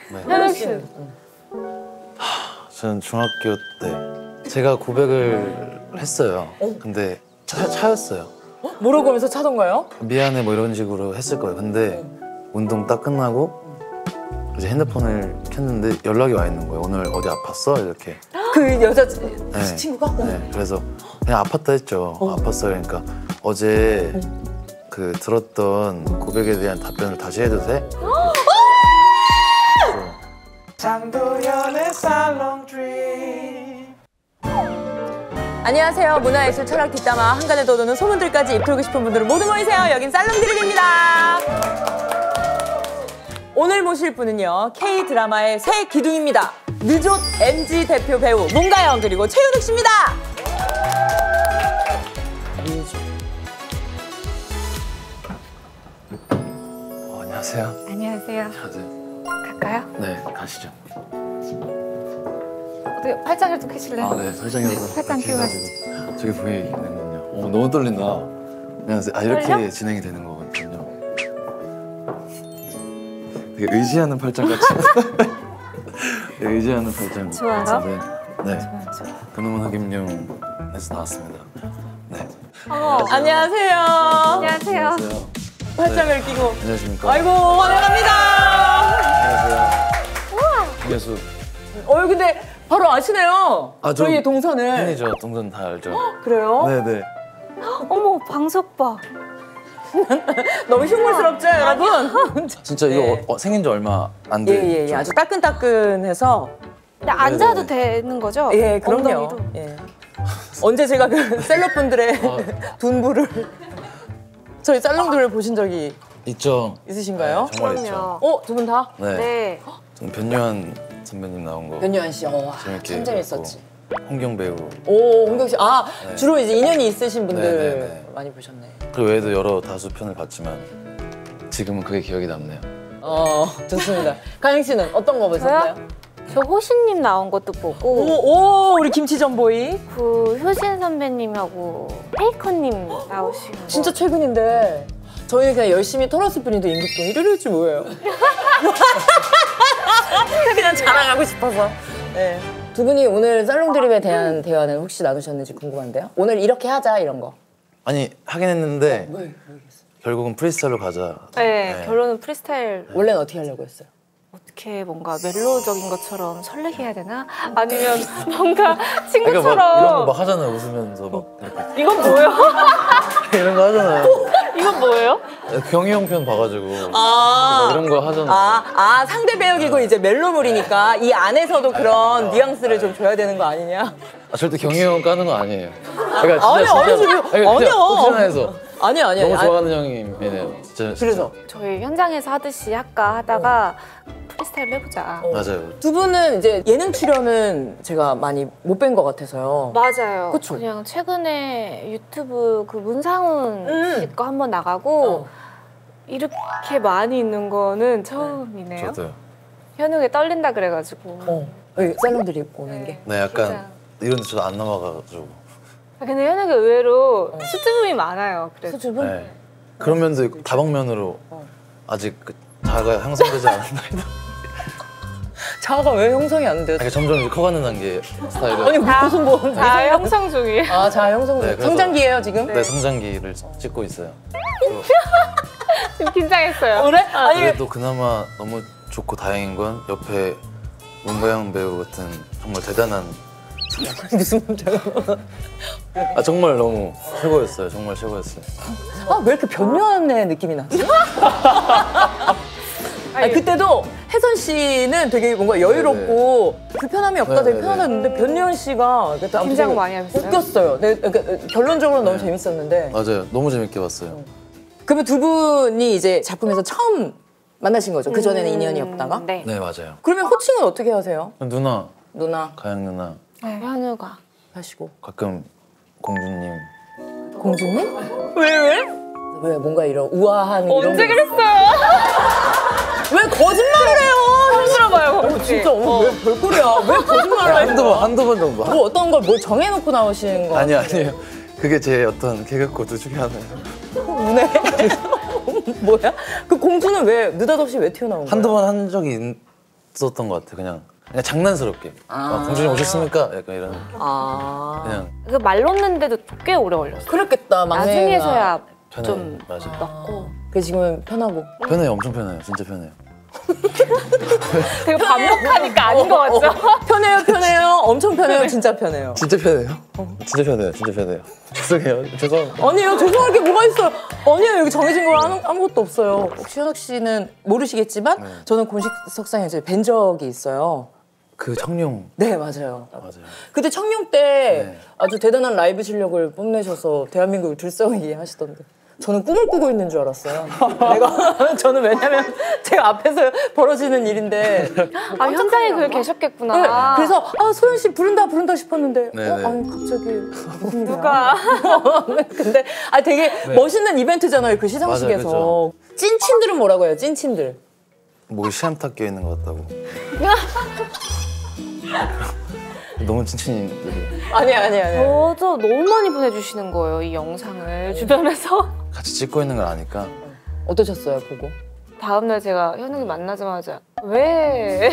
네. 현욱 씨는? 저는 중학교 때 제가 고백을 했어요. 근데 차였어요. 뭐라고 하면서 차던가요? 미안해 뭐 이런 식으로 했을 거예요. 근데 운동 딱 끝나고 이제 핸드폰을 켰는데 연락이 와 있는 거예요. 오늘 어디 아팠어? 이렇게. 그 여자 네. 친구가? 네. 그래서 그냥 아팠다 했죠. 아팠어요. 그러니까 어제 그 들었던 고백에 대한 답변을 다시 해도 돼? 장도연의 살롱 드림. 안녕하세요. 문화예술 철학 뒷담화 한간에 돋우는 소문들까지 입틀고 싶은 분들은 모두 모이세요. 여긴 살롱 드림입니다. 오늘 모실 분은요. K드라마의 새 기둥입니다. 느좋 MG 대표 배우 문가영 그리고 최윤욱 씨입니다. 안녕하세요. 안녕하세요. 안녕하세요. 갈까요? 네, 가시죠. 어떻게 팔짱을 좀 켜실래요? 아, 네, 설정해서 팔짱 끼고 저기 보이는군요. 너무 떨린다. 안녕하세요. 아, 이렇게 떨려? 진행이 되는 거군요. 되게 의지하는 팔짱 같이. 되게 의지하는 팔짱. 좋아요. 같은데. 네. 좋아. 근엄한 흑임룡에서 나왔습니다. 네. 안녕하세요. 안녕하세요. 안녕하세요. 팔짱을 끼고. 안녕하십니까. 아이고 환영합니다. 안녕하세요. 김혜수. 근데 바로 아시네요. 아, 저 저희의 동선을. 팬이죠. 동선 다 알죠. 그래요? 네네. 어머, 방석 봐. 너무 흉물스럽죠, 여러분? 진짜 네. 이거 생긴 지 얼마 안 됐죠? 예. 아주 따끈따끈해서. 근데 앉아도 되는 거죠? 예, 그럼요. 엉덩이도? 예. 언제 제가 그 셀럽분들의 둔부를 저희 살롱들을 보신 적이 있죠. 있으신가요? 네, 정말 있죠. 두 분 다? 네. 네. 저는 변요한 선배님 나온 거 변요한 씨, 재밌게 참 재밌었지. 봤고, 홍경 배우 홍경 씨, 네. 주로 이제 인연이 있으신 분들 네. 많이 보셨네. 그 외에도 여러 다수 편을 봤지만 지금은 그게 기억이 남네요. 좋습니다. 가영 씨는 어떤 거 보셨나요? 저 호신님 나온 것도 보고 우리 김치전보이. 그 효신 선배님하고 페이커님 나오신 거. 진짜 최근인데 저희는 그냥 열심히 털었을 뿐인데 임국동 이래지 뭐예요? 그냥 자랑하고 싶어서. 네. 두 분이 오늘 살롱 드림에 대한 대화는 혹시 나누셨는지 궁금한데요? 오늘 이렇게 하자 이런 거. 아니 하긴 했는데 왜? 결국은 프리스타일로 가자. 네, 결론은 프리스타일. 원래는 어떻게 하려고 했어요? 어떻게 뭔가 멜로적인 것처럼 설레게 해야 되나? 아니면 뭔가 그러니까 친구처럼 막 이런 거 막 하잖아요. 웃으면서 막 이렇게. 이건 뭐예요? 이런 거 하잖아요. 이건 뭐예요? 경희 형 편 봐가지고 막 이런 거 하잖아요. 상대 배역이고 이제 멜로물이니까 이 안에서도 그런 뉘앙스를 좀 줘야 되는 거 아니냐? 절대 경희 형 까는 거 아니에요. 그러니까 진짜 아니야. 혹시나 해서 아니야. 너무 좋아하는 형님이네요. 진짜. 그래서 저희 현장에서 하듯이 할까 하다가 프리스타일로 해보자. 맞아요. 두 분은 이제 예능 출연은 제가 많이 못 뵌 것 같아서요. 맞아요. 그쵸? 그냥 최근에 유튜브 그 문상훈 씨 거 한번 나가고 이렇게 많이 있는 거는 처음이네요. 저도요. 현욱이 떨린다 그래가지고. 여기 살롱들이 오는 게. 네, 약간 진짜. 이런 데 저도 안 넘어가가지고. 근데 현욱이 의외로 수줍음이 많아요. 그래서. 수줍은? 네. 그런 면도 있고 다방면으로 아직 그 자아가 형성되지 않은 나이다. 자아가 왜 형성이 안 돼요? 아니, 점점 이제 커가는 단계 스타일을. 아니 무슨 뭐 다 형성 중이에요. 자아 형성 네, 그래서- 성장기예요 지금? 네, 성장기를 찍고 있어요. 지금 긴장했어요. 그래? 아니 그래도 그나마 너무 좋고 다행인 건 옆에 문가영 배우 같은 정말 대단한 무슨 문제가? 정말 너무 최고였어요. 정말 최고였어요. 왜 이렇게 변요한 애 느낌이 나지? 아니 그때도 혜선 씨는 되게 뭔가 여유롭고 불편함이 없다 되게 네네네. 편안했는데 변요한 씨가 그때 아무튼 긴장 되게 많이 하셨어요? 웃겼어요. 그러니까 결론적으로 너무 재밌었는데. 맞아요. 너무 재밌게 봤어요. 그러면 두 분이 이제 작품에서 처음 만나신 거죠? 그 전에는 인연이 없다가? 네. 네, 맞아요. 그러면 호칭은 어떻게 하세요? 누나, 누나 가영 누나 네, 현우가. 하시고 가끔 공주님. 공주님? 왜? 왜 뭔가 이런 우아한 이런 언제 게 그랬어요? 왜 거짓말을 해요? 물어봐요, 진짜 왜 별꼴이야? 왜 거짓말을 해? 한두 번 정도. 뭐 어떤 걸 뭘 정해놓고 나오시는 거? 아니에요. 그게 제 어떤 개그 코드 중에 하나예요. 우네. 뭐야? 그 공주는 왜 느닷없이 왜 튀어나온 거야? 한두 번 한 적이 있었던 것 같아. 그냥 장난스럽게. 공주님 오셨습니까? 약간 이런. 그냥 그 말 놓는데도 꽤 오래 걸렸어. 그랬겠다. 막내가. 나중에서야 편해. 좀 맞아. 넣고. 그 지금은 편하고. 편해요. 엄청 편해요. 진짜 편해요. 되게 반복하니까 아닌 것 같죠? 편해요, 편해요. 엄청 편해요, 진짜 편해요. 진짜 편해요. 진짜 편해요. 진짜 편해요. 죄송해요. 죄송합니다. 아니에요, 죄송할 게 뭐가 있어요. 아니에요, 여기 정해진 거 아무것도 없어요. 혹시 현욱 씨는 모르시겠지만 저는 공식석상에 이제 뵌 적이 있어요. 그 청룡. 네, 맞아요. 맞아요. 그때 청룡 때 아주 대단한 라이브 실력을 뽐내셔서 대한민국을 들썩이게 하시던데. 저는 꿈을 꾸고 있는 줄 알았어요. 저는 왜냐면 제가 앞에서 벌어지는 일인데. 아, 현장에 그걸 계셨겠구나. 네, 그래서 소연 씨 부른다 싶었는데 네네. 아니 갑자기 무슨 일이야. 누가? 근데 되게 멋있는 이벤트잖아요, 그 시상식에서. 맞아요, 찐친들은 뭐라고 해요, 찐친들? 목에 시암탉 껴 있는 것 같다고. 너무 찐친이들이 아니야. 저도 너무 많이 보내주시는 거예요, 이 영상을 주변에서. 같이 찍고 있는 걸 아니까. 어떠셨어요, 보고? 다음날 제가 현욱이 만나자마자 왜?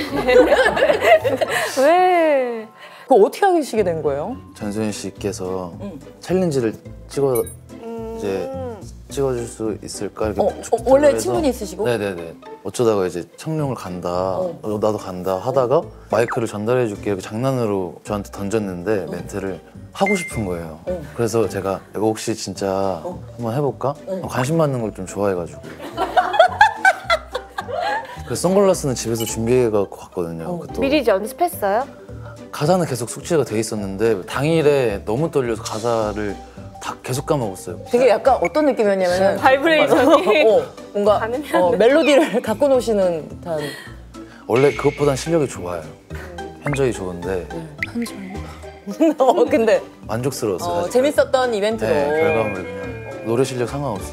왜? 그거 어떻게 하시게 된 거예요? 전소연 씨께서 챌린지를 찍어줄 수 있을까 이렇게 부탁을 원래 해서. 친분이 있으시고? 네네네. 어쩌다가 이제 청룡을 간다, 나도 간다 하다가 마이크를 전달해줄게 이렇게 장난으로 저한테 던졌는데 멘트를 하고 싶은 거예요. 그래서 제가 이거 혹시 진짜 한번 해볼까? 관심 받는 걸 좀 좋아해가지고. 그래서 선글라스는 집에서 준비해갖고 갔거든요. 그것도 미리 연습했어요? 가사는 계속 숙지가 돼 있었는데 당일에 너무 떨려서 가사를 다 계속 까먹었어요. 되게 약간 어떤 느낌이었냐면은 바이브레이션이 뭔가 가능한 멜로디를 갖고 노시는 듯한. 원래 그것보단 실력이 좋아요. 현저히 좋은데 근데 만족스러웠어요. 사실. 재밌었던 이벤트로. 네, 결과물이 그냥 노래 실력 상관없이.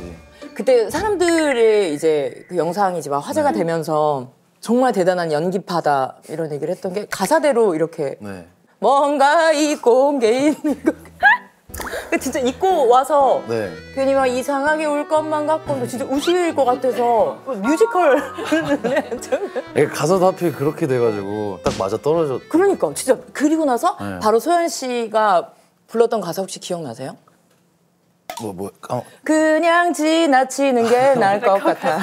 그때 사람들의 이제 그 영상이 이제 막 화제가 되면서 정말 대단한 연기파다 이런 얘기를 했던 게 가사대로 이렇게 네. 뭔가 잊고 온 게 있는 거. 진짜 잊고 와서 네. 괜히 막 이상하게 울 것만 같고 진짜 우실 것 같아서 뮤지컬. 가사도 하필 그렇게 돼가지고 딱 맞아 떨어졌. 그러니까 진짜 그리고 나서 네. 바로 소연 씨가 불렀던 가사 혹시 기억나세요? 그냥 지나치는 게 나을 것 같아.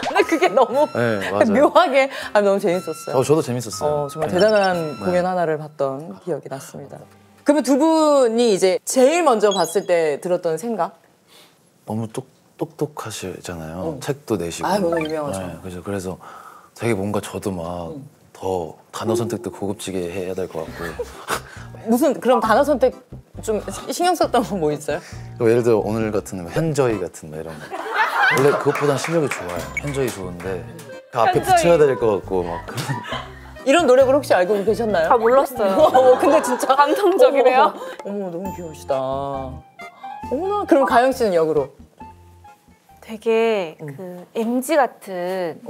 근데 그게 너무 네, 맞아요. 묘하게 너무 재밌었어요. 저도 재밌었어요. 정말 네. 대단한 공연 하나를 봤던 기억이 났습니다. 그러면 두 분이 이제 제일 먼저 봤을 때 들었던 생각? 너무 똑똑하시잖아요. 책도 내시고. 너무 유명하죠. 네, 그래서 되게 뭔가 저도 막 더 단어 선택도 고급지게 해야 될 것 같고. 그럼 단어 선택 좀 신경 썼던 거 뭐 있어요? 예를 들어 오늘 같은 현저히 같은 뭐 이런 거. 원래 그것보단 실력이 좋아요. 현저히 좋은데 그 앞에 붙여야 될 것 같고 막 그런. 이런 노래를 혹시 알고 계셨나요? 다 몰랐어요. 근데 진짜 감동적이네요. 어머 너무 귀여우시다. 어머나. 그럼 가영 씨는 역으로? 되게 그 MG 같은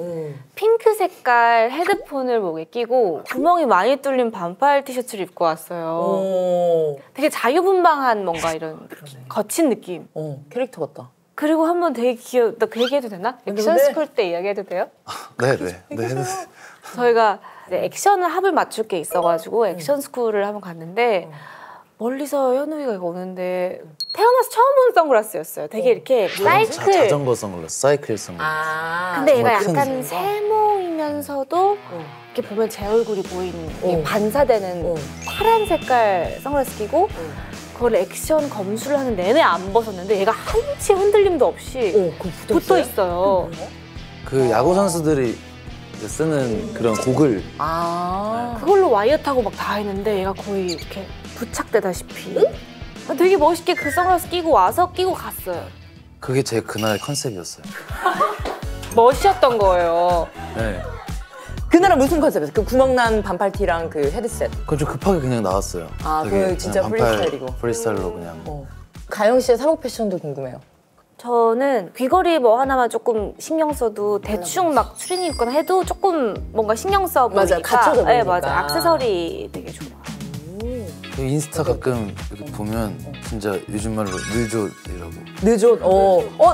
핑크 색깔 헤드폰을 목에 끼고 구멍이 많이 뚫린 반팔 티셔츠를 입고 왔어요. 되게 자유분방한 뭔가 이런 거친 느낌. 캐릭터 같다. 그리고 한번 되게 나 그 얘기 해도 되나? 액션 스쿨 때 이야기해도 돼요? 네네. 저희가 이제 액션을 합을 맞출 게 있어가지고 액션 스쿨을 한번 갔는데 멀리서 현우이가 오는데 태어나서 처음 본 선글라스였어요. 되게 이렇게 사이클. 자전거 선글라스, 사이클 선글라스. 근데 얘가 정말 큰 약간 세모이면서도 이렇게 보면 제 얼굴이 보이는 이게 반사되는 파란 색깔 선글라스 끼고 그걸 액션 검수를 하는 내내 안 벗었는데 얘가 한치 흔들림도 없이 붙어 있어요. 그 야구 선수들이 이제 쓰는 그런 고글. 그걸로 와이어 타고 막 다 했는데 얘가 거의 이렇게 부착되다시피 되게 멋있게 그 선글라스 끼고 와서 끼고 갔어요. 그게 제 그날 컨셉이었어요. 멋이었던 거예요. 네. 그날은 무슨 컨셉이었어요? 그 구멍난 반팔티랑 그 헤드셋. 그건 좀 급하게 그냥 나왔어요. 되게 그 진짜 그냥 반팔 프리스타일이고. 프리스타일로 그냥. 가영 씨의 사복 패션도 궁금해요. 저는 귀걸이 뭐 하나만 조금 신경 써도 대충 막 추리닝 입거나 해도 조금 뭔가 신경 써 보이니까. 맞아, 갖춰져 보이니까. 네, 맞아. 액세서리 되게 좋아. 인스타 가끔 이렇게 보면 진짜 요즘 말로 느조이라고. 느조.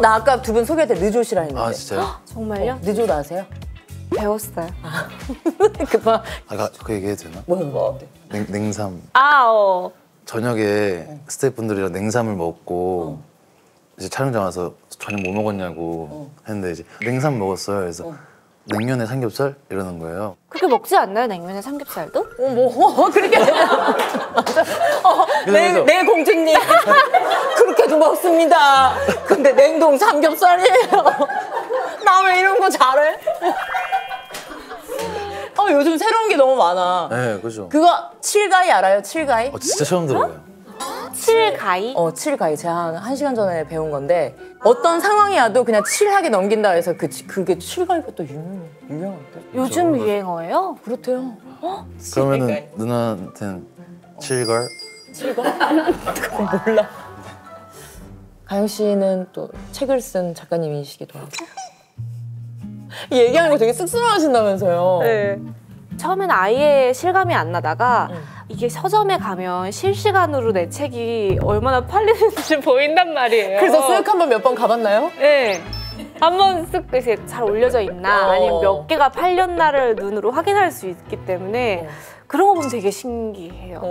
나 아까 두 분 소개할 때 느조시라 했는데. 아 진짜요? 정말요? 느조 아세요? 배웠어요. 그만. 아까 그 얘기해도 되나? 뭐? 냉삼. 어. 저녁에 스태프분들이랑 냉삼을 먹고 이제 촬영장 와서 저녁 뭐 먹었냐고 했는데 이제 냉삼 먹었어요. 그래서 냉면에 삼겹살 이러는 거예요. 그렇게 먹지 않나요? 냉면에 삼겹살도? 그렇게. 맞아. 네, 공주님. 그렇게도 먹습니다. 근데 냉동 삼겹살이에요. 나 왜 이런 거 잘해? 요즘 새로운 게 너무 많아. 네, 그죠. 그거 칠가이 알아요? 칠가이? 진짜 처음 들어요. 칠가이? 칠가이. 제가 한 시간 전에 배운 건데 어떤 상황이 와도 그냥 칠하게 넘긴다 해서 그게 칠가이가 또 유명한데. 요즘 유행어예요? 그렇대요. 그러면은 누나한테는 칠걸? 그건 몰라. 가영 씨는 또 책을 쓴 작가님이시기도 하고. 얘기하는 거 되게 쑥스러워하신다면서요. 네. 처음엔 아예 실감이 안 나다가 이게 서점에 가면 실시간으로 내 책이 얼마나 팔리는지 보인단 말이에요. 그래서 쓱 한번 몇 번 가봤나요? 네. 한번 쓱 이제 잘 올려져 있나 아니면 몇 개가 팔렸나를 눈으로 확인할 수 있기 때문에 그런 거 보면 되게 신기해요.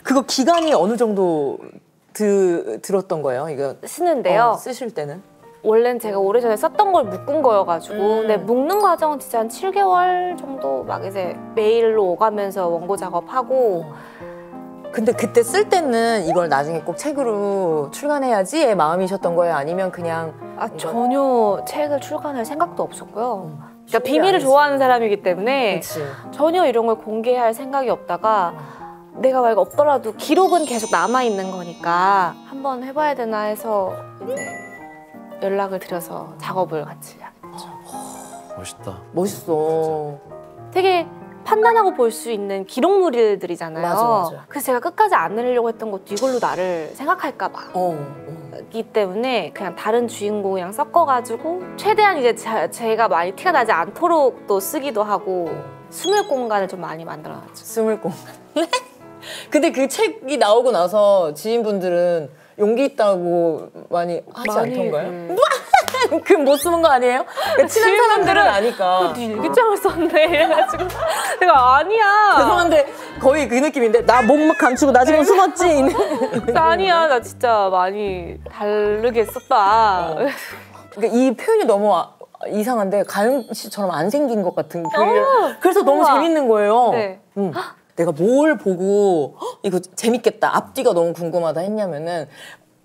그거 기간이 어느 정도 들었던 거예요? 이거 쓰는데요. 쓰실 때는? 원래는 제가 오래전에 썼던 걸 묶은 거여가지고 근데 묶는 과정은 진짜 한 7개월 정도 막 이제 메일로 오가면서 원고 작업하고 근데 그때 쓸 때는 이걸 나중에 꼭 책으로 출간해야지의 마음이셨던 거예요? 아니면 그냥 전혀 책을 출간할 생각도 없었고요. 그러니까 준비 비밀을 안 좋아하는 사람이기 때문에 그치. 전혀 이런 걸 공개할 생각이 없다가 내가 만약 없더라도 기록은 계속 남아있는 거니까 한번 해봐야 되나 해서 이제 연락을 드려서 작업을 같이 하게 됐죠. 멋있다. 멋있어. 되게 판단하고 볼 수 있는 기록물들이잖아요. 맞아. 그래서 제가 끝까지 안 내려고 했던 것도 이걸로 나를 생각할까 봐. 이 때문에 그냥 다른 주인공이랑 섞어가지고 최대한 이제 제가 많이 티가 나지 않도록 또 쓰기도 하고 숨을 공간을 좀 많이 만들어놨죠. 숨을 공간. 근데 그 책이 나오고 나서 지인분들은 용기 있다고 많이 하지 않던가요? 그 못 쓰는 거 아니에요? 친한 사람들은 아니까. 네 일기장을 썼네 이래가지고 내가 아니야. 죄송한데 거의 그 느낌인데 나 목 감추고 나 지금 숨었지? 아니야 나 진짜 많이 다르게 썼다. 그러니까 이 표현이 너무 이상한데 가영 씨처럼 안 생긴 것 같은 그래서 너무 우와. 재밌는 거예요. 네. 내가 뭘 보고 이거 재밌겠다 앞뒤가 너무 궁금하다 했냐면은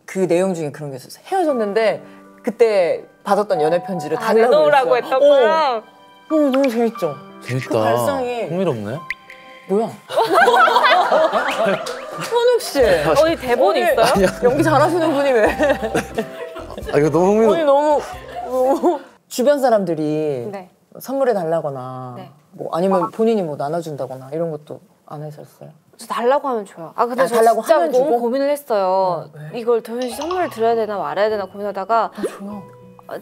그 내용 중에 그런 게 있었어요. 헤어졌는데 그때 받았던 연애 편지를 달라고 내놓으라고 했어요. 했다고요? 너무 재밌죠? 재밌다. 그 발상이 흥미롭네. 뭐야? 현욱 씨 어디 대본 있어요? 연기 잘하시는 분이 왜? 이거 너무 흥미롭. 아니 너무 주변 사람들이 네. 선물해 달라거나 네. 뭐 아니면 본인이 뭐 나눠준다거나 이런 것도 안 하셨어요? 저 달라고 하면 줘요. 근데 저 달라고 진짜 하면 너무 주고? 고민을 했어요. 왜? 이걸 도현 씨 선물을 드려야 되나 말아야 되나 고민하다가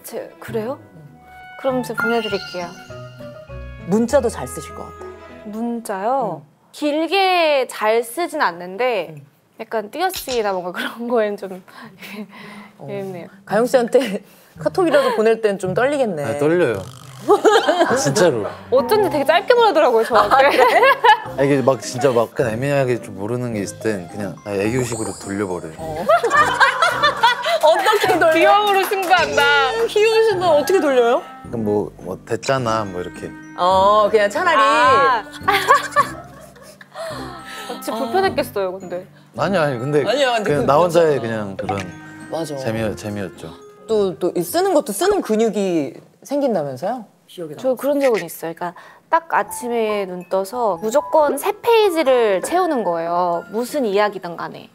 줘요. 그래요? 그럼 제가 보내드릴게요. 문자도 잘 쓰실 것 같아요. 문자요? 길게 잘 쓰진 않는데 약간 띄어쓰기나 뭔가 그런 거엔 좀 예민해요. 가영 씨한테 카톡이라도 보낼 땐 좀 떨리겠네. 떨려요. 진짜로. 어쩐지 되게 짧게 보내더라고요 저한테. 이게 막 진짜 막 약간 애매하게 좀 모르는 게 있을 땐 그냥 애교식으로 돌려버려요. 어떻게 돌려? 비용으로 승부한다. 희윤 씨는 어떻게 돌려요? 그럼 뭐 됐잖아 뭐 이렇게. 그냥 차라리 진짜 불편했겠어요 근데. 아니 근데 아니야, 근데 그냥 나 혼자의 그냥 그런 맞아. 재미였죠. 또 쓰는 것도 쓰는 근육이 생긴다면서요? 기억이 나. 저 그런 적은 있어요. 그러니까 딱 아침에 눈 떠서 무조건 3페이지를 채우는 거예요. 무슨 이야기든 간에.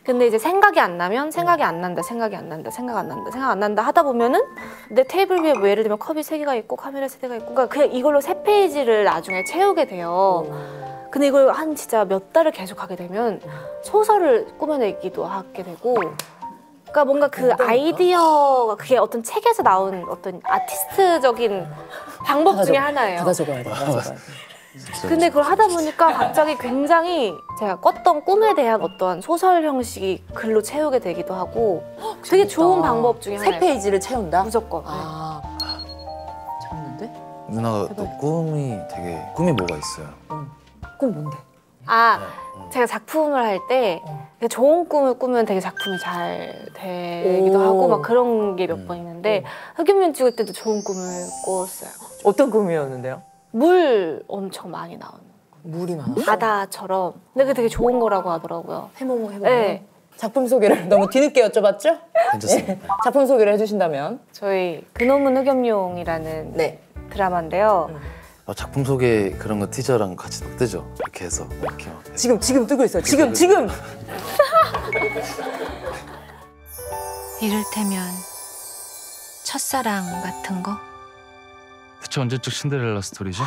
근데 이제 생각이 안 나면 생각이 안 난다, 생각이 안 난다, 생각 안 난다, 생각 안 난다 하다 보면은 내 테이블 위에 뭐 예를 들면 컵이 3개가 있고 카메라 3대가 있고 그러니까 그냥 이걸로 3페이지를 나중에 채우게 돼요. 근데 이걸 한 진짜 몇 달을 계속 하게 되면 소설을 꾸며내기도 하게 되고 그러니까 뭔가 그 아이디어가 그게 어떤 책에서 나온 어떤 아티스트적인 방법 중에 하나예요. 받아 적어야 돼. 받아 적어야 돼. 근데 그걸 하다 보니까 갑자기 굉장히 제가 꿨던 꿈에 대한 어떠한 소설 형식이 글로 채우게 되기도 하고 되게 좋은 방법 중에 세 하나예요. 페이지를 채운다? 무조건. 아, 재밌는데? 누나가 또 꿈이 뭐가 있어요? 꿈 뭔데? 아, 제가 작품을 할 때 좋은 꿈을 꾸면 되게 작품이 잘 되기도 오. 하고 막 그런 게 몇 번 있는데 흑연면 찍을 때도 좋은 꿈을 꿨어요. 어떤 꿈이었는데요? 물 엄청 많이 나오는 물이 많아? 바다처럼. 근데 그게 되게 좋은 거라고 하더라고요. 해보고. 네. 작품 소개를 너무 뒤늦게 여쭤봤죠? 괜찮습니다. 작품 소개를 해주신다면? 저희 그놈은 흑염룡이라는 네. 드라마인데요. 작품 소개 그런 거 티저랑 같이 막 뜨죠. 이렇게 해서 이렇게 막. 지금 뜨고 있어요. 지금! 이를테면 첫사랑 같은 거? 대체 언제적 신데렐라 스토리죠?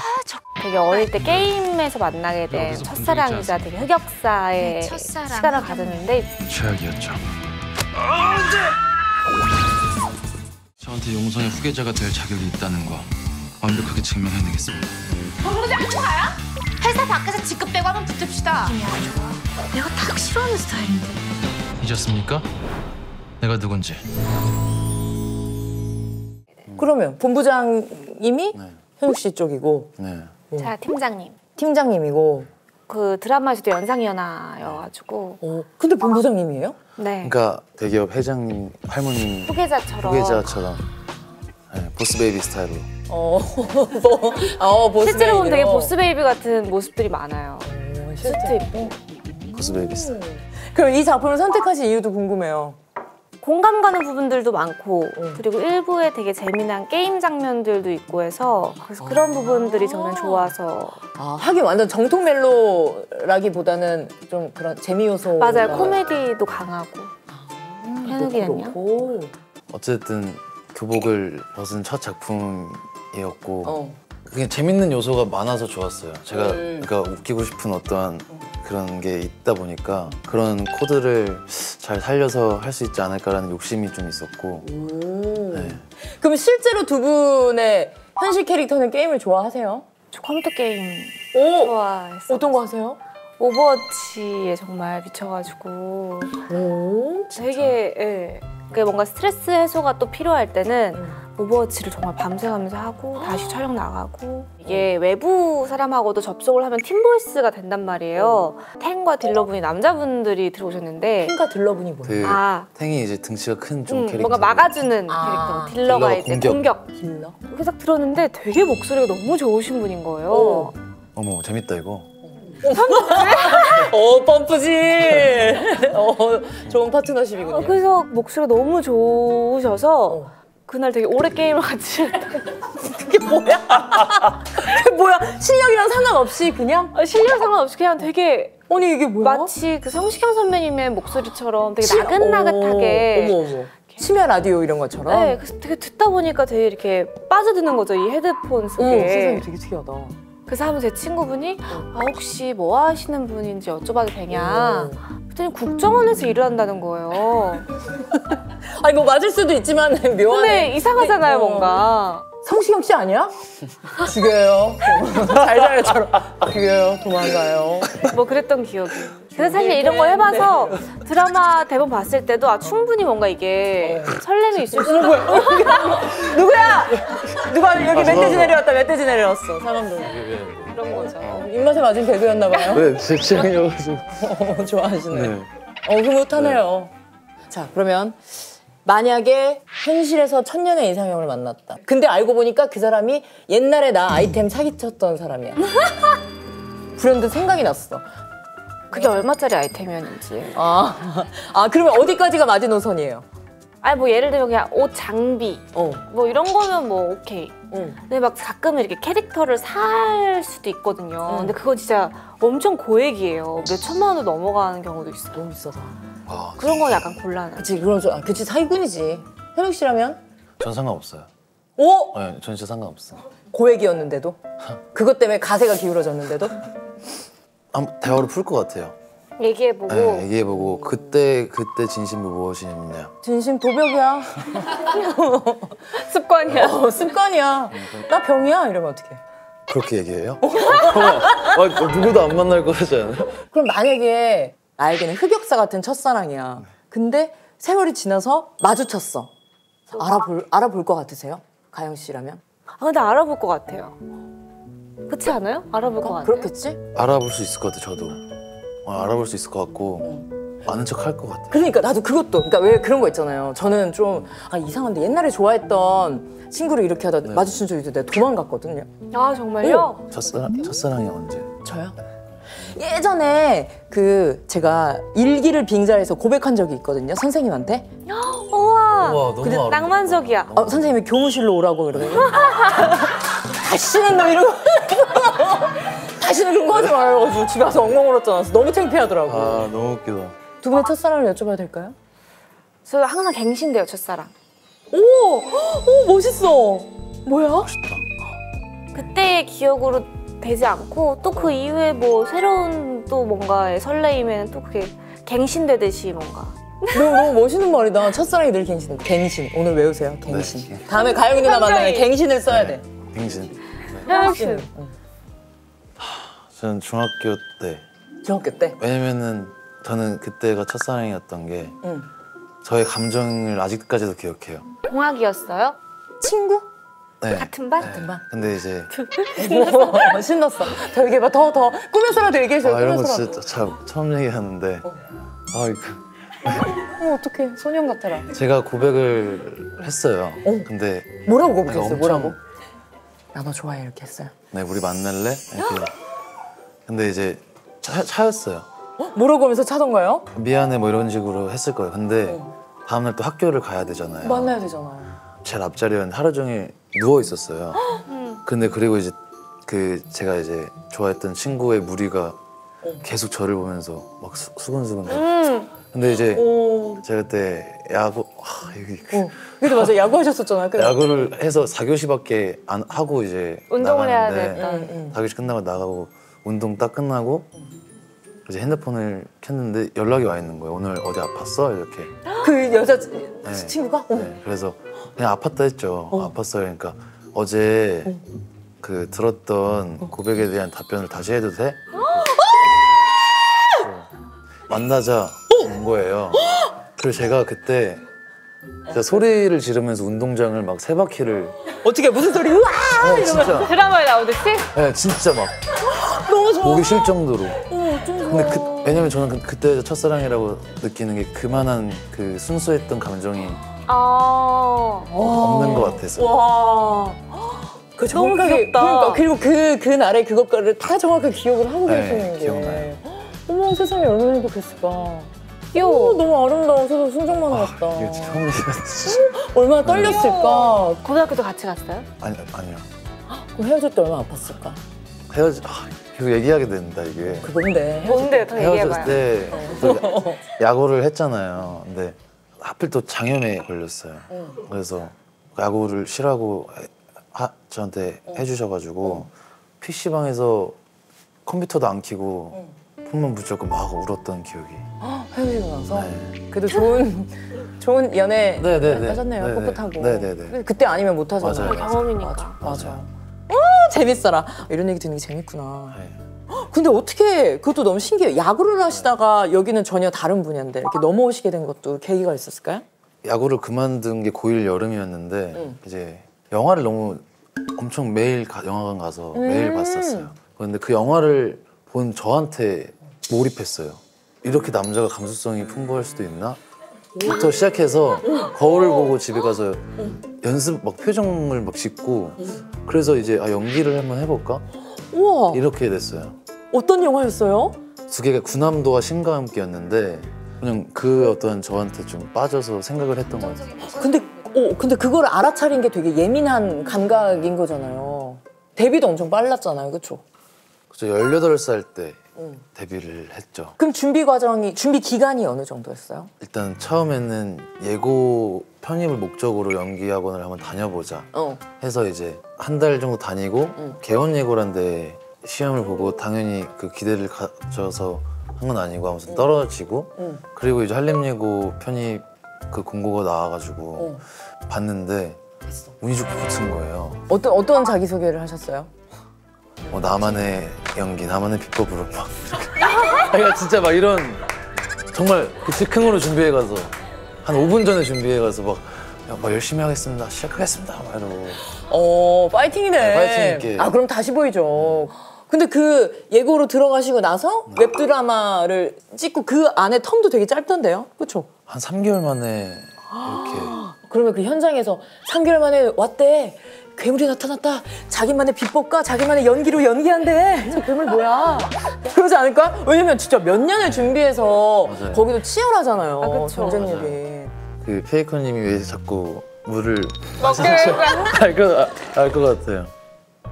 되게 어릴 때 게임에서 만나게 된 여기서 본 적이 첫사랑이자 있지 않습니까? 되게 흑역사의 네, 첫사랑. 시간을 가졌는데 최악이었죠. 저한테 용성의 후계자가 될 자격이 있다는 거 완벽하게 증명해내겠습니다. 회사 밖에서 직급대고 한번 붙읍시다. 내가 딱 싫어하는 스타일인데. 잊었습니까? 내가 누군지. 그러면 본부장님이 네. 현욱 씨 쪽이고 네. 제가 팀장님. 팀장님이고 그 드라마에서도 연상연하여가지고 근데 본부장님이에요? 네 그러니까 대기업 회장님, 할머님 후계자처럼 후계자처럼 네, 보스 베이비 스타일로. 보스 실제로 보면 되게 베이비로. 보스 베이비 같은 모습들이 많아요. 수트 입고 보스 베이비 스타일. 그럼 이 작품을 선택하신 이유도 궁금해요. 공감 가는 부분들도 많고 그리고 일부에 되게 재미난 게임 장면들도 있고 해서 그래서 그런 부분들이 저는 좋아서 하긴 완전 정통 멜로라기보다는 좀 그런 재미 요소. 맞아요. 코미디도 강하고 현욱이는요? 그렇고. 어쨌든 교복을 벗은 첫 작품이었고 어. 그게 재밌는 요소가 많아서 좋았어요. 제가 음. 그러니까 웃기고 싶은 어떠한 그런 게 있다 보니까 그런 코드를 잘 살려서 할 수 있지 않을까라는 욕심이 좀 있었고. 네. 그럼 실제로 두 분의 현실 캐릭터는 게임을 좋아하세요? 저 컴퓨터 게임 오! 좋아했어요. 어떤 거 하세요? 오버워치에 정말 미쳐가지고 오. 되게 그게 뭔가 스트레스 해소가 또 필요할 때는 오버워치를 정말 밤새가면서 하고 다시 촬영 나가고 이게 외부 사람하고도 접속을 하면 팀보이스가 된단 말이에요. 탱과 딜러분이 남자분들이 들어오셨는데 핑가 딜러분이 뭐예요? 그 아 탱이 이제 등치가 큰 좀 캐릭터. 뭔가 막아주는 아, 캐릭터 딜러가 딜러가 이제 공격. 딜러? 그래서 딱 들었는데 되게 목소리가 너무 좋으신 분인 거예요. 어머 재밌다 이거. 펌프질! 좋은 파트너십이군요. 그래서 목소리가 너무 좋으셔서 그날 되게 오래 게임을 같이 했다. 그게 뭐야? 그게 뭐야? 실력이랑 상관없이 그냥? 실력 상관없이 그냥 되게 아니 이게 뭐야? 마치 그 성시경 선배님의 목소리처럼 되게 나긋나긋하게 어머. 심야 라디오 이런 것처럼? 네, 그래서 되게 듣다 보니까 되게 이렇게 빠져드는 거죠, 이 헤드폰 속에. 세상이 되게 특이하다. 그래서 하면 제 친구분이 아 혹시 뭐 하시는 분인지 여쭤봐도 되냐? 그랬더니 국정원에서 일을 한다는 거예요. 아니 뭐 맞을 수도 있지만 묘하네. 근데 이상하잖아요, 네, 뭔가. 성시경 씨 아니야? 죽여요. 잘잘처럼 죽여요. 도망가요. 뭐 그랬던 기억이. 그래서 사실 이런 거 해봐서 드라마 대본 봤을 때도 아 충분히 뭔가 이게 설렘이 있을 수 있고 누구야? 누가 여기 멧돼지 내려왔다. 멧돼지 내려왔어. 사람들. 그런 거죠. 입맛에 맞은 개그였나 봐요. 네, 제 취향이어가지고. 좋아하시네. 네. 흐뭇하네요. 자, 그러면 만약에 현실에서 천년의 이상형을 만났다. 근데 알고 보니까 그 사람이 옛날에 나 아이템 사기쳤던 사람이야. 브랜드 생각이 났어. 그게 얼마짜리 아이템이었는지. 그러면 어디까지가 마지노선이에요? 아니 뭐 예를 들면 그냥 옷 장비 뭐 이런 거면 뭐 오케이. 근데 막 가끔은 이렇게 캐릭터를 살 수도 있거든요. 근데 그건 진짜 엄청 고액이에요. 몇 천만 원도 넘어가는 경우도 있어요. 너무 비싸다. 와, 그런 건 약간 곤란해. 그치, 그치, 사기꾼이지. 현욱 씨라면? 전 상관없어요. 오! 네, 전 진짜 상관없어. 고액이었는데도? 그것 때문에 가세가 기울어졌는데도? 한번 대화로 풀 것 같아요. 얘기해보고 네, 얘기해보고 그때 진심이 무엇이냐. 진심 도벽이야. 습관이야. 습관이야. 나 병이야. 이러면 어떡해. 그렇게 얘기해요? 누구도 안 만날 거지 않아요? 그럼 만약에 나에게는 흑역사 같은 첫사랑이야. 근데 세월이 지나서 마주쳤어. 알아볼 것 같으세요? 가영 씨라면? 아, 근데 알아볼 것 같아요. 그렇지 않아요? 알아볼 것 같아요. 그렇겠지? 알아볼 수 있을 것 같아 저도. 알아볼 수 있을 것 같고 아는 척 할 것 같아. 그러니까 나도 그것도. 그러니까 왜 그런 거 있잖아요. 저는 좀 이상한데 옛날에 좋아했던 친구를 이렇게 하다 마주친 적이 있는데 내가 도망갔거든요. 아, 정말요? 첫사랑이 언제? 저요? 예전에 제가 일기를 빙자해서 고백한 적이 있거든요. 선생님한테. 우와. 우와 너무 근데 알아. 낭만적이야. 선생님이 교무실로 오라고 그러거든요. 다시는 너 이러고 다시는 그런 거 하지 말아가지고 집에 가서 엉엉 울었잖아. 너무 창피하더라고. 아 너무 웃기다. 두 분의 첫사랑을 여쭤봐도 될까요? 저 항상 갱신돼요, 첫사랑. 오 멋있어. 뭐야? 그때의 기억으로 되지 않고 또 그 이후에 뭐 새로운 또 뭔가의 설레임에는 또 그게 갱신되듯이 뭔가. 너무 멋있는 말이다. 첫사랑이 늘 갱신. 갱신. 오늘 외우세요. 갱신. 네. 다음에 가영이 누나 만나면 굉장히. 갱신을 써야 돼. 갱신. 갱신. 저는 중학교 때. 중학교 때. 왜냐면은 저는 그때가 첫사랑이었던 게 응. 저의 감정을 아직까지도 기억해요. 동학이었어요? 친구? 네. 같은 반? 근데 이제 신났어. 더 얘기해봐. 더. 꾸며서라도 얘기해줘. 이런 거 꾸며서라도. 진짜 참 처음 얘기하는데 어떡해. 소년 같아라. 제가 고백을 했어요. 근데 뭐라고 고백했어요? 엄청- 뭐라고? 나 너 좋아해 이렇게 했어요. 네 우리 만날래? 이렇게. 근데 이제 차였어요. 뭐라고 하면서 차던가요? 미안해 뭐 이런 식으로 했을 거예요. 근데 다음날 또 학교를 가야 되잖아요. 만나야 되잖아요. 제일 앞자리였는데 하루 종일 누워 있었어요. 근데 그리고 이제 제가 이제 좋아했던 친구의 무리가 계속 저를 보면서 막 수근수근. 근데 이제 제가 그때 야구 그래도 맞아. 야구하셨었잖아요. 야구를 해서 4교시밖에 안 하고 이제 운동을 해야 나가는데 됐다. 4교시 끝나고 나가고 운동 딱 끝나고 이제 핸드폰을 켰는데 연락이 와 있는 거예요. 오늘 어디 아팠어? 이렇게. 그 여자 네. 친구가? 네, 그래서 그냥 아팠다 했죠. 아팠어요. 그러니까 어제 들었던 고백에 대한 답변을 다시 해도 돼? 만나자 온 거예요. 그리고 제가 그때 진짜 소리를 지르면서 운동장을 막 3바퀴를 어떻게 무슨 소리? 우와! 진짜 드라마에 나오듯이? 네, 진짜 막 너무 좋아. 보기 싫을 정도로. 좀 좋아. 근데 왜냐면 저는 그때 첫사랑이라고 느끼는 게 그만한 그 순수했던 감정이 없는 것 같아서. 와. 그 너무 정확하게 귀엽다. 그러니까 그리고 그 날의 그것까지를 다 정확하게 기억을 하고 네, 계시는 게. 기억나요. 어머 세상에 얼마나 행복했을까. 귀여워. 너무 아름다워서 순정만화 같다. 이거 처음 얘기했지. 얼마나 떨렸을까. 고등학교도 같이 갔어요? 아니요. 그럼 헤어질 때 얼마나 아팠을까. 계속 얘기하게 된다 이게. 그건데. 뭔데? 더 얘기해봐요. 헤어졌을 때 또 야구를 했잖아요. 근데 하필 또 장염에 걸렸어요. 그래서 야구를 쉬라고 저한테 해주셔가지고 PC방에서 컴퓨터도 안 켜고 폰만 붙잡고 막 울었던 기억이. 헤어지고 나서. 네. 그래도 좋은 연애 네네네. 하셨네요. 네네. 풋풋하고. 네네네. 그때 아니면 못 하잖아요. 맞아요. 경험이니까. 맞아. 재밌어라. 이런 얘기 듣는 게 재밌구나. 네. 근데 어떻게 그것도 너무 신기해요. 야구를 하시다가 여기는 전혀 다른 분야인데 이렇게 넘어오시게 된 것도 계기가 있었을까요? 야구를 그만둔 게 고1 여름이었는데 이제 영화를 너무 엄청 매일 영화관 가서 매일 봤었어요. 그런데 그 영화를 본 저한테 몰입했어요. 이렇게 남자가 감수성이 풍부할 수도 있나? 부터 시작해서 거울을 보고 집에 가서 연습 막 표정을 막 짓고 그래서 이제 연기를 한번 해볼까? 우와. 이렇게 됐어요. 어떤 영화였어요? 두 개가 구남도와 신과 함께였는데 그냥 그 어떤 저한테 좀 빠져서 생각을 했던 것 같아요. 근데 그걸 알아차린 게 되게 예민한 감각인 거잖아요. 데뷔도 엄청 빨랐잖아요. 그렇죠? 그래서 18살 때 데뷔를 했죠. 그럼 준비 기간이 어느 정도였어요? 일단 처음에는 예고 편입을 목적으로 연기학원을 한번 다녀보자 해서 이제 한 달 정도 다니고 개원 예고란데 시험을 보고 당연히 그 기대를 가져서 한 건 아니고 아무튼 떨어지고 그리고 이제 한림예고 편입 그 공고가 나와가지고 봤는데 운이 좋게 붙은 거예요. 어떤 자기소개를 하셨어요? 나만의 연기, 나만의 비법으로 막 아니 진짜 막 이런 정말 그 즉흥으로 준비해 가서 한 5분 전에 준비해 가서 막 열심히 하겠습니다. 시작하겠습니다. 막 이러고. 파이팅이네. 네, 파이팅 있게. 아, 그럼 다시 보이죠. 근데 그 예고로 들어가시고 나서 웹드라마를 찍고 그 안에 텀도 되게 짧던데요? 그쵸? 한 3개월 만에 이렇게 그러면 그 현장에서 3개월 만에 왔대. 괴물이 나타났다. 자기만의 비법과 자기만의 연기로 연기한대. 저 괴물 뭐야? 그러지 않을까? 왜냐면 진짜 몇 년을 준비해서 맞아요. 거기도 치열하잖아요. 아, 그쵸. 전쟁력이. 그 페이커님이 왜 자꾸 물을 먹게 알 것 같아요.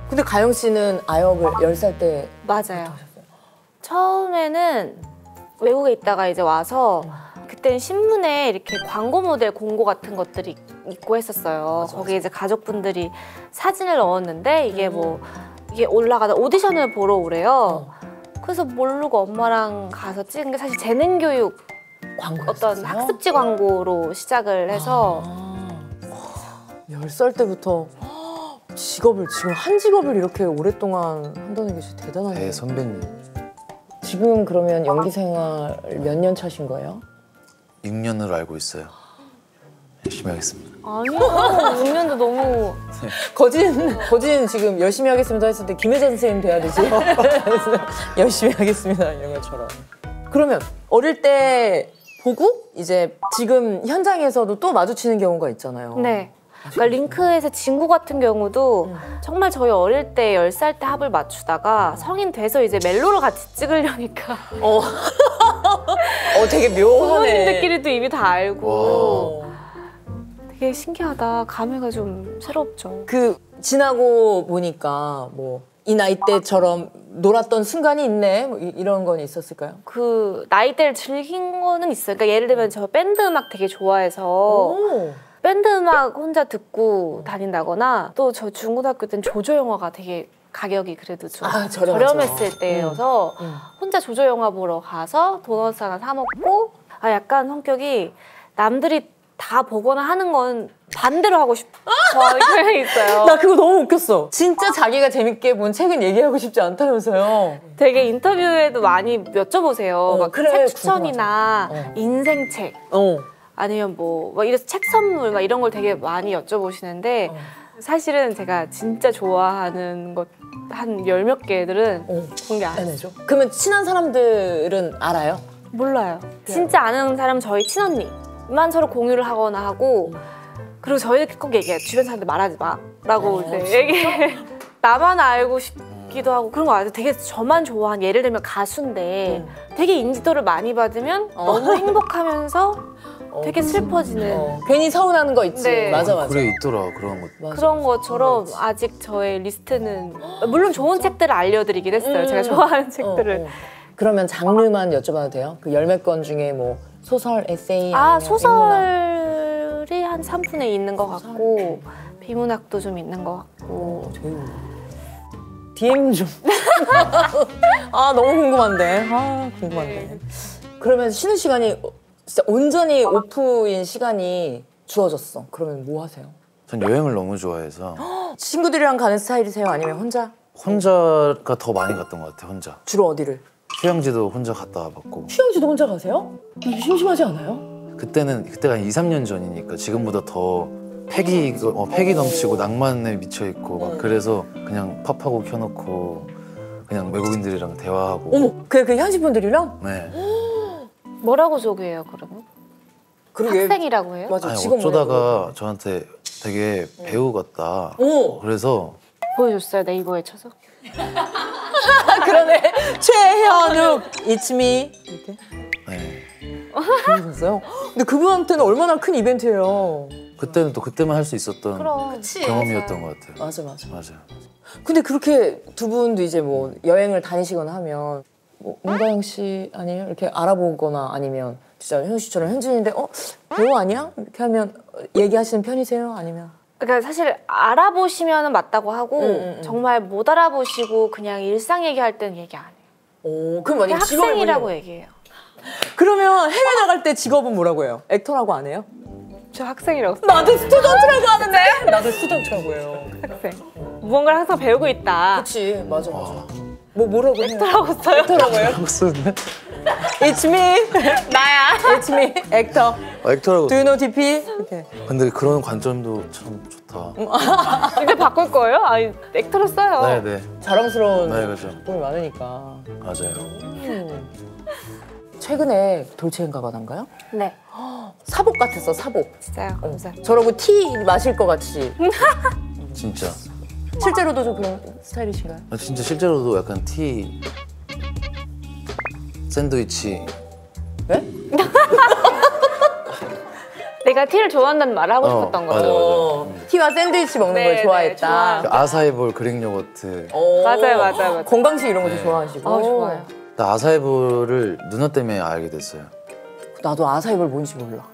근데 가영 씨는 아역을 10살 때 맞아요. 처음에는 외국에 있다가 이제 와서 그때는 신문에 이렇게 광고 모델 공고 같은 것들이 있고 했었어요. 거기에 이제 가족분들이 사진을 넣었는데 이게 뭐 이게 올라가다 오디션을 보러 오래요. 그래서 모르고 엄마랑 가서 찍은 게 사실 재능교육 광고였어요? 어떤 학습지 광고로 시작을 해서 10살 때부터 직업을 지금 한 직업을 이렇게 오랫동안 한다는 게 진짜 대단하네요. 네, 선배님. 지금 그러면 연기 생활 몇 년 차신 거예요? 6년으로 알고 있어요. 열심히 하겠습니다. 아니요 6년도 너무 거진 지금 열심히 하겠습니다 했을 때 김혜자 선생님 돼야 되지. 열심히 하겠습니다 이런 것처럼. 그러면 어릴 때 보고 이제 지금 현장에서도 또 마주치는 경우가 있잖아요. 네. 그러니까 링크에서 친구 같은 경우도 정말 저희 어릴 때 10살 때 합을 맞추다가 성인 돼서 이제 멜로를 같이 찍으려니까 되게 묘하네. 부모님들끼리도 이미 다 알고 와. 되게 신기하다. 감회가 좀 새롭죠. 그 지나고 보니까 뭐 이 나이 때처럼 놀았던 순간이 있네 뭐 이런 건 있었을까요? 그 나이대를 즐긴 거는 있어요. 그러니까 예를 들면 저 밴드 음악 되게 좋아해서 오. 밴드 음악 혼자 듣고 다닌다거나 또 저 중고등학교 때는 조조 영화가 되게 가격이 그래도 좀 저렴하죠. 저렴했을 때여서 음. 혼자 조조 영화 보러 가서 도넛 하나 사 먹고 약간 성격이 남들이 다 보거나 하는 건 반대로 하고 싶어 하는 경향이 있어요. 나 그거 너무 웃겼어. 진짜 자기가 재밌게 본 책은 얘기하고 싶지 않다면서요. 되게 인터뷰에도 많이 여쭤보세요. 막 그래, 책 추천이나 인생책 아니면 뭐 이래서 책 선물 막 이런 걸 되게 많이 여쭤보시는데 사실은 제가 진짜 좋아하는 것 한 10몇 개들은 공개 안 해요. 그러면 친한 사람들은 알아요? 몰라요. 진짜 아는 사람은 저희 친언니만 서로 공유를 하거나 하고 그리고 저희들끼리 꼭 얘기해요. 주변 사람들 말하지 마 라고 이제 얘기해. 나만 알고 싶기도 하고 그런 거 알아요. 되게 저만 좋아하는 예를 들면 가수인데 되게 인지도를 많이 받으면 너무 행복하면서 되게 슬퍼지는 괜히 서운하는 거 있지. 네. 맞아 맞아. 그래 있더라 그런 것. 맞아. 그런 것처럼 아직 저의 리스트는 물론 좋은 책들을 알려드리긴 했어요. 제가 좋아하는 책들을. 그러면 장르만 여쭤봐도 돼요? 그 열 몇 건 중에 뭐 소설, 에세이 아니면 소설이 한 3분의 2 있는 것 같고 비문학도 좀 있는 것 같고 DM 좀. 너무 궁금한데. 궁금한데. 그러면 쉬는 시간이 진짜 온전히 오프인 시간이 주어졌어. 그러면 뭐 하세요? 전 여행을 너무 좋아해서 친구들이랑 가는 스타일이세요? 아니면 혼자? 혼자가 더 많이 갔던 것 같아요. 혼자. 주로 어디를? 휴양지도 혼자 갔다 와봤고. 휴양지도 혼자 가세요? 심심하지 않아요? 그때가 한 2, 3년 전이니까 지금보다 더 패기 넘치고 낭만에 미쳐 있고 막 그래서 그냥 팝하고 켜놓고 그냥 외국인들이랑 대화하고. 어머, 그 현지분들이랑? 네. 뭐라고 소개해요 그러면? 학생이라고 해요? 맞아. 아니, 직업 어쩌다가 저한테 되게 배우 같다. 오. 그래서 보여줬어요 네이버에 쳐서. 그러네. 최현욱, It's me. 이렇게 네. 보여줬어요. 근데 그분한테는 얼마나 큰 이벤트예요. 그때는 또 그때만 할 수 있었던 그럼. 경험이었던 것 같아요. 맞아. 맞아요. 근데 그렇게 두 분도 이제 뭐 여행을 다니시거나 하면 뭐 은가영 씨 아니에요? 이렇게 알아보거나 아니면 진짜 현우 씨처럼 현진인데 배우 아니야? 이렇게 하면 얘기하시는 편이세요? 아니면? 그러니까 사실 알아보시면 맞다고 하고 정말 못 알아보시고 그냥 일상 얘기할 때는 얘기 안 해요. 오, 그럼 만약에 학생이라고 얘기해요. 그러면 해외 나갈 때 직업은 뭐라고 해요? 액터라고 안 해요? 저 학생이라고. 나도 스튜던트라고 하는데? 다들 수동적이에요. 학생. 무언가를 항상 배우고 있다. 그치, 맞아. 뭐라고 해요? 뭐라고 써요? 액터라고요? 하고 쓰는데? It's me. 나야. It's me. 액터. 액터라고. Do you know DP? 이렇게. 근데 그런 관점도 참 좋다. 이제 바꿀 거예요? 아니, 액터로 써요. 네네. 자랑스러운 네, 그죠. 작품이 많으니까. 맞아요. 최근에 돌체인가바나인가요? 네. 사복 같았어, 사복. 진짜요. 감사합니다. 저러고 티 마실 것 같이. 진짜. 실제로도 좀 그런 스타일이신가요? 진짜 실제로도 약간 티 샌드위치. 네? 내가 티를 좋아한다는 말을 하고 싶었던 맞아, 거죠. 맞아. 티와 샌드위치 먹는 네, 걸 네, 좋아했다. 좋아요. 그 아사이볼 그릭 요거트. 맞아요. 건강식 이런 것도 네. 좋아하시고. 아, 좋아요. 나 아사이볼을 누나 때문에 알게 됐어요. 나도 아사이볼 뭔지 몰라.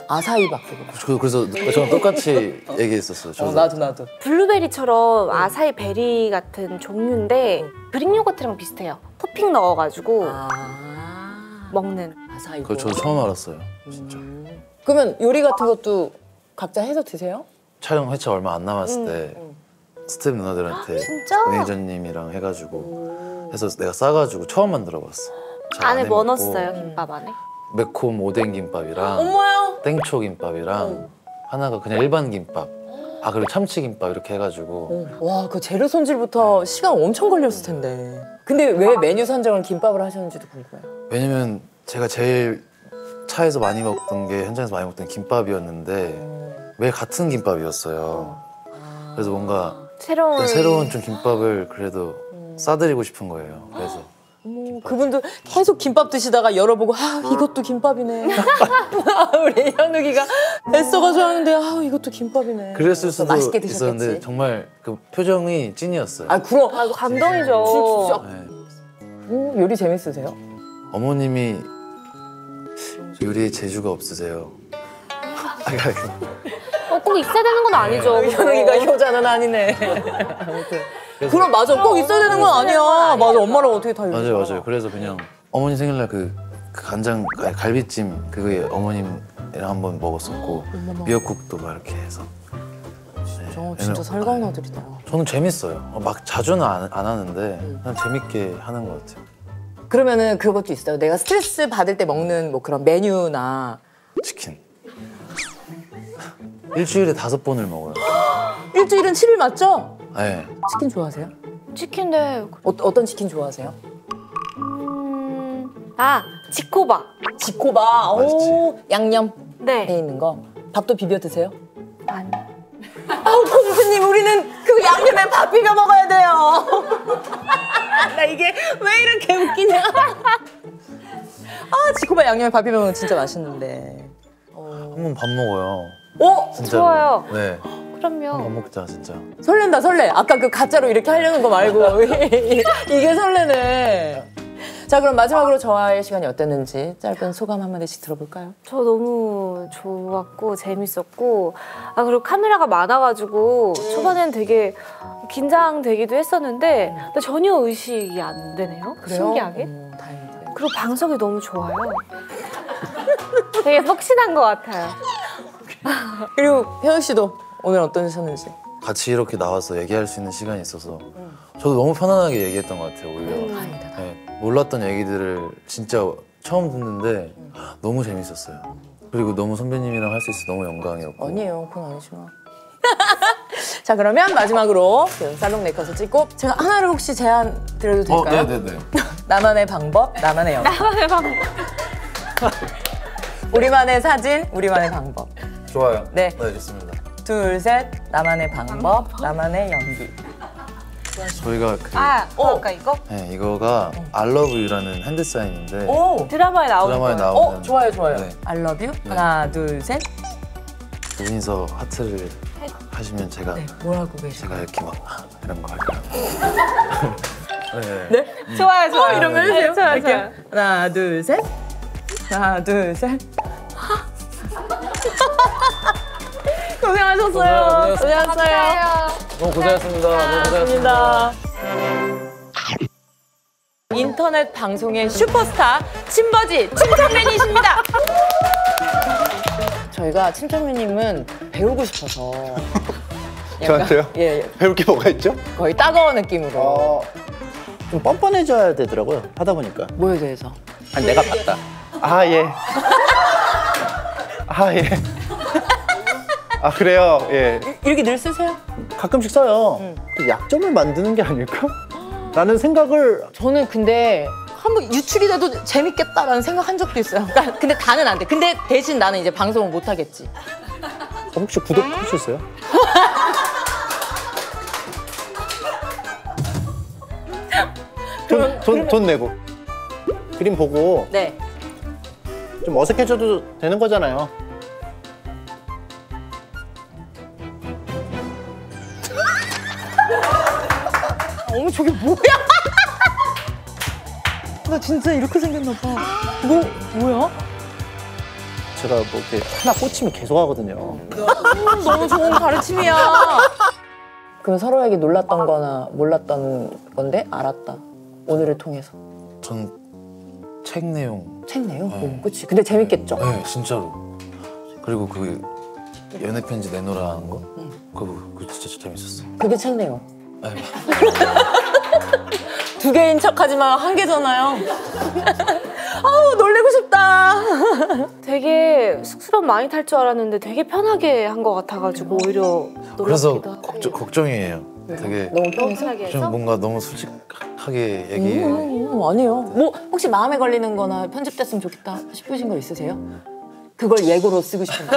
아사이밖에 몰라. 그래서 저랑 똑같이 얘기했었어요. 저도. 나도. 블루베리처럼 아사히 베리 같은 종류인데 그릭 요거트랑 비슷해요. 토핑 넣어가지고 먹는. 아사이볼. 그걸 저 처음 알았어요. 진짜. 그러면 요리 같은 것도 각자 해서 드세요? 촬영 회차 얼마 안 남았을 때 스텝 누나들한테 진짜? 매니저님이랑 해가지고 해서 내가 싸가지고 처음 만들어봤어. 잘 안에 안 뭐 해먹고 넣었어요, 김밥 안에? 매콤 오뎅 김밥이랑 엄마요? 땡초 김밥이랑 하나가 그냥 일반 김밥. 아 그리고 참치 김밥 이렇게 해가지고 와, 그 재료 손질부터 시간 엄청 걸렸을 텐데. 근데 왜 메뉴 선정을 김밥을 하셨는지도 궁금해요. 왜냐면 제가 제일 차에서 많이 먹던 게 현장에서 많이 먹던 김밥이었는데 매일 같은 김밥이었어요. 그래서 뭔가 새로운 좀 김밥을 그래도 싸드리고 싶은 거예요. 그래서 그분도 계속 김밥 드시다가 열어보고 이것도 김밥이네. 우리 현욱이가 애써가지고 하는데 이것도 김밥이네. 그랬을 수도 맛있게 있었는데 드셨겠지. 정말 그 표정이 찐이었어요. 그럼. 아, 이거 감동이죠. 네. 요리 재밌으세요? 어머님이 요리에 재주가 없으세요. 꼭 있어야 되는 건 아니죠. 현욱이가 효자는 아니네. 그럼 맞아, 꼭 있어야 되는 건 아니야. 맞아, 엄마랑 어떻게 다 맞아요. 그래서 그냥 어머니 생일날 그 간장 갈비찜 그거에 어머님이랑 한번 먹었었고 미역국도 막 이렇게 해서. 진짜 살가운 아들이다. 저는 재밌어요. 막 자주는 안 하는데 그냥 재밌게 하는 것 같아요. 그러면은 그것도 있어요. 내가 스트레스 받을 때 먹는 뭐 그런 메뉴나. 치킨. 일주일에 5번을 먹어요. 일주일은 7일 맞죠? 네. 치킨 좋아하세요? 치킨데 어떤 치킨 좋아하세요? 지코바. 지코바. 맛있지. 오, 양념 돼 네. 있는 거. 밥도 비벼 드세요? 아니. 공주님, 우리는 그 양념에 밥 비벼 먹어야 돼요. 나 이게 왜 이렇게 웃기냐? 지코바 양념에 밥 비벼 먹으면 진짜 맛있는데. 한번 밥 먹어요. 진짜로. 좋아요. 네. 밥 그럼요. 먹자 진짜. 설렌다, 설레. 아까 그 가짜로 이렇게 하려는 거 말고 이게 설레네. 자, 그럼 마지막으로 저와의 시간이 어땠는지 짧은 소감 한마디씩 들어볼까요? 저 너무 좋았고 재밌었고 그리고 카메라가 많아가지고 초반엔 되게 긴장되기도 했었는데 근데 전혀 의식이 안 되네요. 신기하게. 다행이다. 그리고 방송이 너무 좋아요. 되게 푹신한 것 같아요. 그리고 현욱 씨도 오늘 어떠셨는지? 같이 이렇게 나와서 얘기할 수 있는 시간이 있어서 저도 너무 편안하게 얘기했던 것 같아요. 오히려 다행이다. 네, 몰랐던 얘기들을 진짜 처음 듣는데 너무 재밌었어요. 그리고 너무 선배님이랑 할 수 있어서 너무 영광이었고. 아니에요, 그건 아니지만. 자, 그러면 마지막으로 살롱 네컷을 찍고 제가 하나를 혹시 제안 드려도 될까요? 네네네. 나만의 방법, 나만의 영상. 나만의 방법. 우리만의 사진, 우리만의 방법. 좋아요. 네. 네, 좋습니다. 둘, 셋. 나만의 방법, 나만의 연기. 저희가 아까 이거? 네, 이거가 I love you라는 핸드 사인인데 오! 드라마에 나오는 드라마에 거예요. 나오는. 좋아요, 좋아요. 네. I love you. 하나, 둘, 셋. 두 분이서 하트를 하시면 제가 뭐라고 계세요? 제가 이렇게 막 이런 거 할까요? 네. 좋아요, 좋아요. 이런 거 해주세요. 네, 좋아요, 할게요. 좋아요. 하나, 둘, 셋. 하나, 둘, 셋. 고생하셨어요. 고생하셨어요. 너무 고생하셨습니다. 너무 고생하셨습니다. 인터넷 방송의 슈퍼스타 침버지 침착맨이십니다. 저희가 침착맨님은 배우고 싶어서 저한테요? 예, 예. 배울 게 뭐가 있죠? 거의 따가워 느낌으로. 좀 뻔뻔해져야 되더라고요. 하다 보니까. 뭐에 대해서? 아니 내가 봤다. 아 예. 아 예. 아 그래요. 예. 이렇게 늘 쓰세요? 가끔씩 써요. 그 약점을 만드는 게 아닐까? 라는 생각을 저는 근데 한번 유출이 돼도 재밌겠다라는 생각한 적도 있어요. 그러니까 근데 다는 안 돼. 근데 대신 나는 이제 방송을 못 하겠지. 혹시 구독할 수 있어요? 돈 내고 그림 보고 네. 좀 어색해져도 되는 거잖아요. 어머 저게 뭐야? 나 진짜 이렇게 생겼나 봐. 뭐야? 제가 뭐 이렇게 하나 꽂히면 계속 하거든요. 너무 좋은 가르침이야. 그럼 서로에게 놀랐던 거나 몰랐던 건데 알았다. 오늘을 통해서. 전 책 내용. 책 내용? 그치. 근데 재밌겠죠? 네, 진짜로. 그리고 그 연애 편지 내놓으라는 거. 그거 진짜 재밌었어. 그게 책 내용. 네. 두 개인 척하지만 한 개잖아요. 아우 놀리고 싶다. 되게 쑥스러움 많이 탈 줄 알았는데 되게 편하게 한 것 같아가지고 오히려 그래서 놀랍기도 하고. 걱정이에요. 되게 너무 편해서? 편하게 좀 해서? 뭔가 너무 솔직하게 얘기해. 아니에요. 뭐 혹시 마음에 걸리는 거나 편집됐으면 좋겠다 싶으신 거 있으세요? 그걸 예고로 쓰고 싶은데.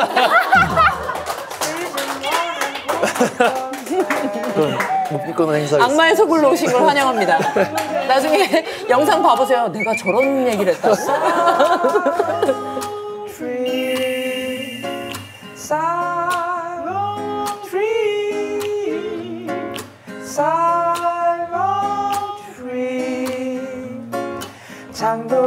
묵비권을 행사했어. 악마의 서굴로 오신 걸 환영합니다. 나중에 영상 봐보세요. 내가 저런 얘기를 했다. tree, silent tree, silent tree. 장도